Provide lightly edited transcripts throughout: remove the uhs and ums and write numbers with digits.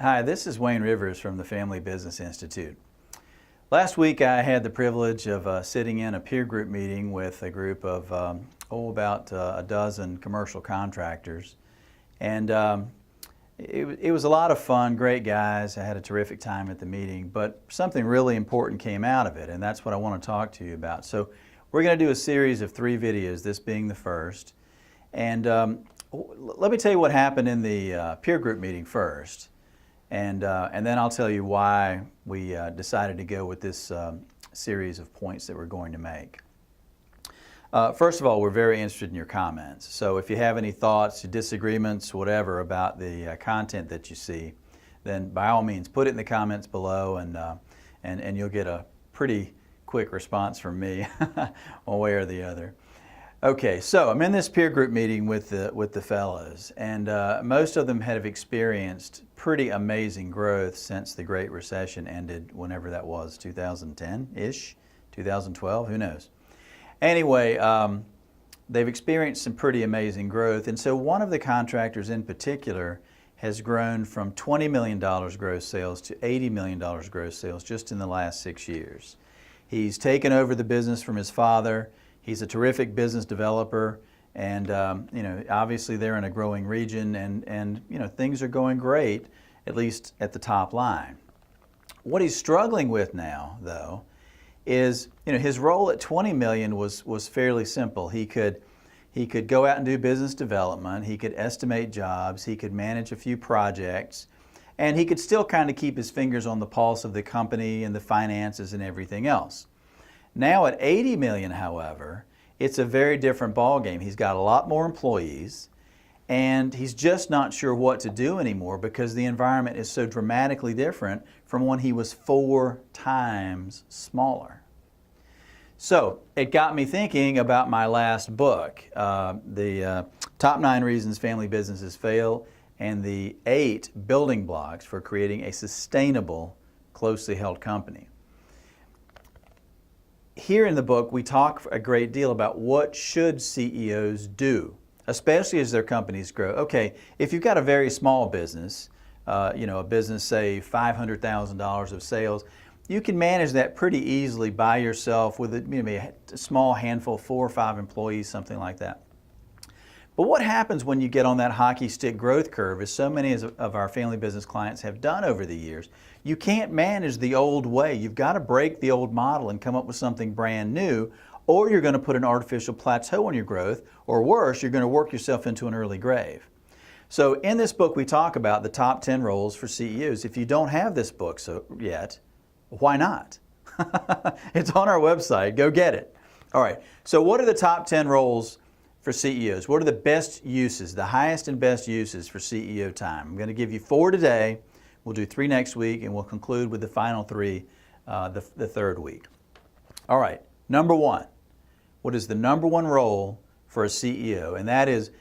Hi, this is Wayne Rivers from the Family Business Institute. Last week I had the privilege of sitting in a peer group meeting with a group of about a dozen commercial contractors, and it was a lot of fun, great guys. I had a terrific time at the meeting, but something really important came out of it, and that's what I want to talk to you about. So we're going to do a series of 3 videos, this being the first, and let me tell you what happened in the peer group meeting first. And then I'll tell you why we decided to go with this series of points that we're going to make. First of all, we're very interested in your comments. So if you have any thoughts, disagreements, whatever about the content that you see, then by all means put it in the comments below, and you'll get a pretty quick response from me one way or the other. Okay, so I'm in this peer group meeting with the fellows, and most of them have experienced pretty amazing growth since the Great Recession ended, whenever that was, 2010-ish, 2012, who knows. Anyway, they've experienced some pretty amazing growth, and so one of the contractors in particular has grown from $20 million gross sales to $80 million gross sales just in the last 6 years. He's taken over the business from his father. He's a terrific business developer, and obviously they're in a growing region, and things are going great, at least at the top line. What he's struggling with now, though, is his role at 20 million was fairly simple. He could go out and do business development. He could estimate jobs. He could manage a few projects, and he could still kind of keep his fingers on the pulse of the company and the finances and everything else. Now at 80 million, however, it's a very different ballgame. He's got a lot more employees, and he's just not sure what to do anymore because the environment is so dramatically different from when he was 4 times smaller. So it got me thinking about my last book, the Top 9 Reasons Family Businesses Fail, and the 8 building blocks for creating a sustainable, closely held company. Here in the book, we talk a great deal about what should CEOs do, especially as their companies grow. Okay, if you've got a very small business, a business, say, $500,000 of sales, you can manage that pretty easily by yourself with maybe a small handful, 4 or 5 employees, something like that. But what happens when you get on that hockey stick growth curve, as so many of our family business clients have done over the years? You can't manage the old way. You've got to break the old model and come up with something brand new, or you're going to put an artificial plateau on your growth, or worse, you're going to work yourself into an early grave. So in this book, we talk about the top 10 roles for CEOs. If you don't have this book yet, why not? It's on our website. Go get it. All right, so what are the top 10 roles for CEOs? What are the best uses, the highest and best uses for CEO time? I'm going to give you 4 today. We'll do 3 next week, and we'll conclude with the final 3 the third week. All right, number 1. What is the number 1 role for a CEO? And that is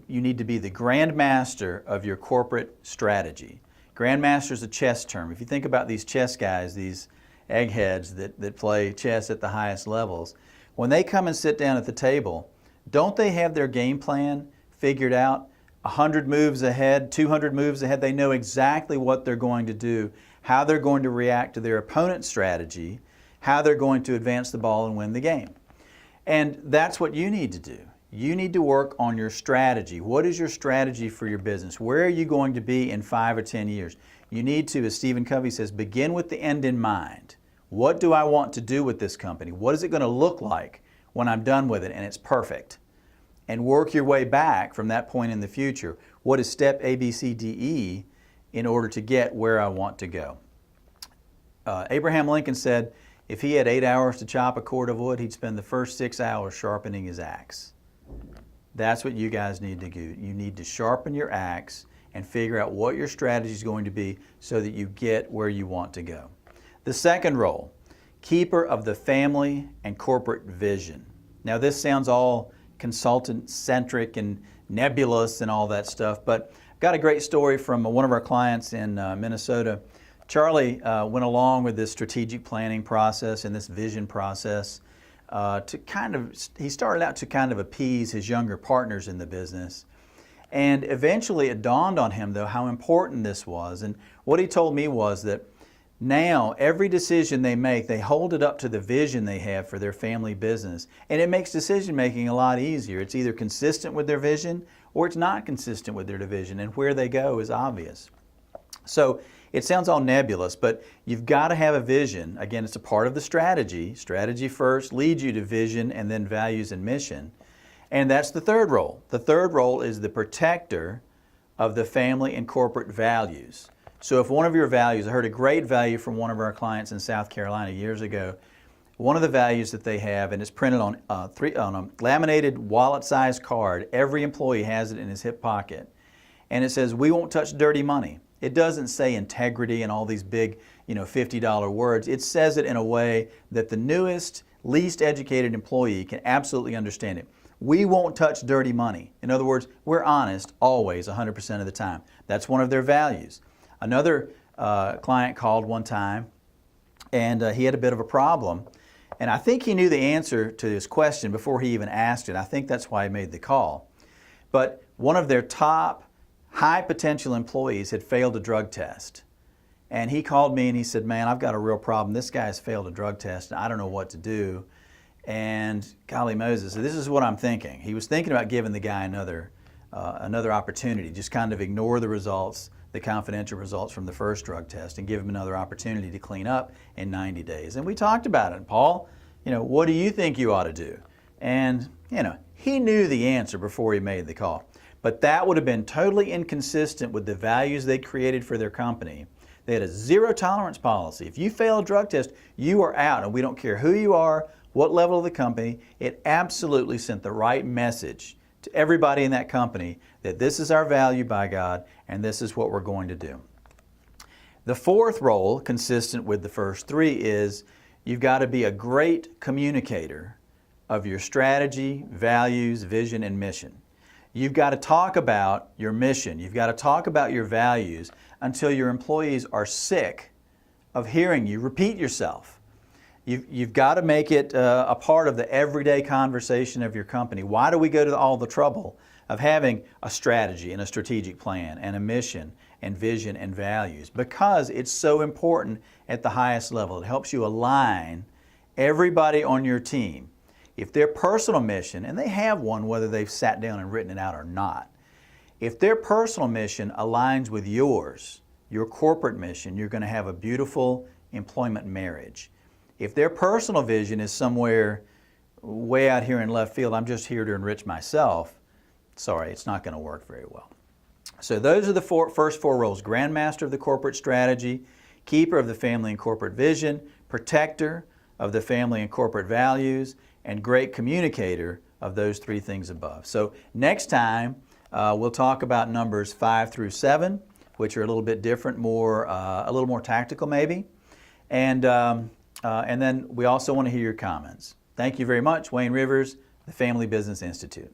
you need to be the grandmaster of your corporate strategy. Grandmaster is a chess term. If you think about these chess guys, these eggheads that play chess at the highest levels, when they come and sit down at the table, don't they have their game plan figured out? 100 moves ahead, 200 moves ahead. They know exactly what they're going to do, how they're going to react to their opponent's strategy, how they're going to advance the ball and win the game. And that's what you need to do. You need to work on your strategy. What is your strategy for your business? Where are you going to be in 5 or 10 years? You need to, as Stephen Covey says, begin with the end in mind. What do I want to do with this company? What is it going to look like when I'm done with it and it's perfect? And work your way back from that point in the future. What is step A, B, C, D, E in order to get where I want to go? Abraham Lincoln said if he had 8 hours to chop a cord of wood, he'd spend the first 6 hours sharpening his axe. That's what you guys need to do. You need to sharpen your axe and figure out what your strategy is going to be so that you get where you want to go. The second role, keeper of the family and corporate vision. Now this sounds all consultant-centric and nebulous and all that stuff, but I've got a great story from one of our clients in Minnesota. Charlie went along with this strategic planning process and this vision process he started out to kind of appease his younger partners in the business. And eventually it dawned on him, though, how important this was. And what he told me was that now every decision they make, they hold it up to the vision they have for their family business. And it makes decision making a lot easier. It's either consistent with their vision or it's not consistent with their vision, and where they go is obvious. So it sounds all nebulous, but you've got to have a vision. Again, it's a part of the strategy. Strategy first leads you to vision and then values and mission. And that's the third role. The third role is the protector of the family and corporate values. So if one of your values, I heard a great value from one of our clients in South Carolina years ago. One of the values that they have, and it's printed on a laminated wallet-sized card. Every employee has it in his hip pocket. And it says, "We won't touch dirty money." It doesn't say integrity and all these big, $50 words. It says it in a way that the newest, least educated employee can absolutely understand it. We won't touch dirty money. In other words, we're honest always, 100% of the time. That's one of their values. Another client called one time, and he had a bit of a problem. And I think he knew the answer to his question before he even asked it. I think that's why he made the call. But one of their top high potential employees had failed a drug test. And he called me and he said, "Man, I've got a real problem. This guy has failed a drug test and I don't know what to do." And golly Moses, this is what I'm thinking. He was thinking about giving the guy another opportunity, just kind of ignore the results, the confidential results from the first drug test, and give him another opportunity to clean up in 90 days. And we talked about it. Paul, what do you think you ought to do? And, he knew the answer before he made the call. But that would have been totally inconsistent with the values they created for their company. They had a zero tolerance policy. If you fail a drug test, you are out, and we don't care who you are, what level of the company. It absolutely sent the right message to everybody in that company that this is our value by God, and this is what we're going to do. The fourth role, consistent with the first three, is you've got to be a great communicator of your strategy, values, vision, and mission. You've got to talk about your mission. You've got to talk about your values until your employees are sick of hearing you repeat yourself. You've got to make it a part of the everyday conversation of your company. Why do we go to all the trouble of having a strategy and a strategic plan and a mission and vision and values? Because it's so important at the highest level. It helps you align everybody on your team. If their personal mission, and they have one whether they've sat down and written it out or not, if their personal mission aligns with yours, your corporate mission, you're going to have a beautiful employment marriage. If their personal vision is somewhere way out here in left field, I'm just here to enrich myself, sorry, it's not going to work very well. So those are the first four roles: grandmaster of the corporate strategy, keeper of the family and corporate vision, protector of the family and corporate values, and great communicator of those three things above. So next time we'll talk about numbers 5 through 7, which are a little bit different, a little more tactical maybe. And then we also want to hear your comments. Thank you very much. Wayne Rivers, the Family Business Institute.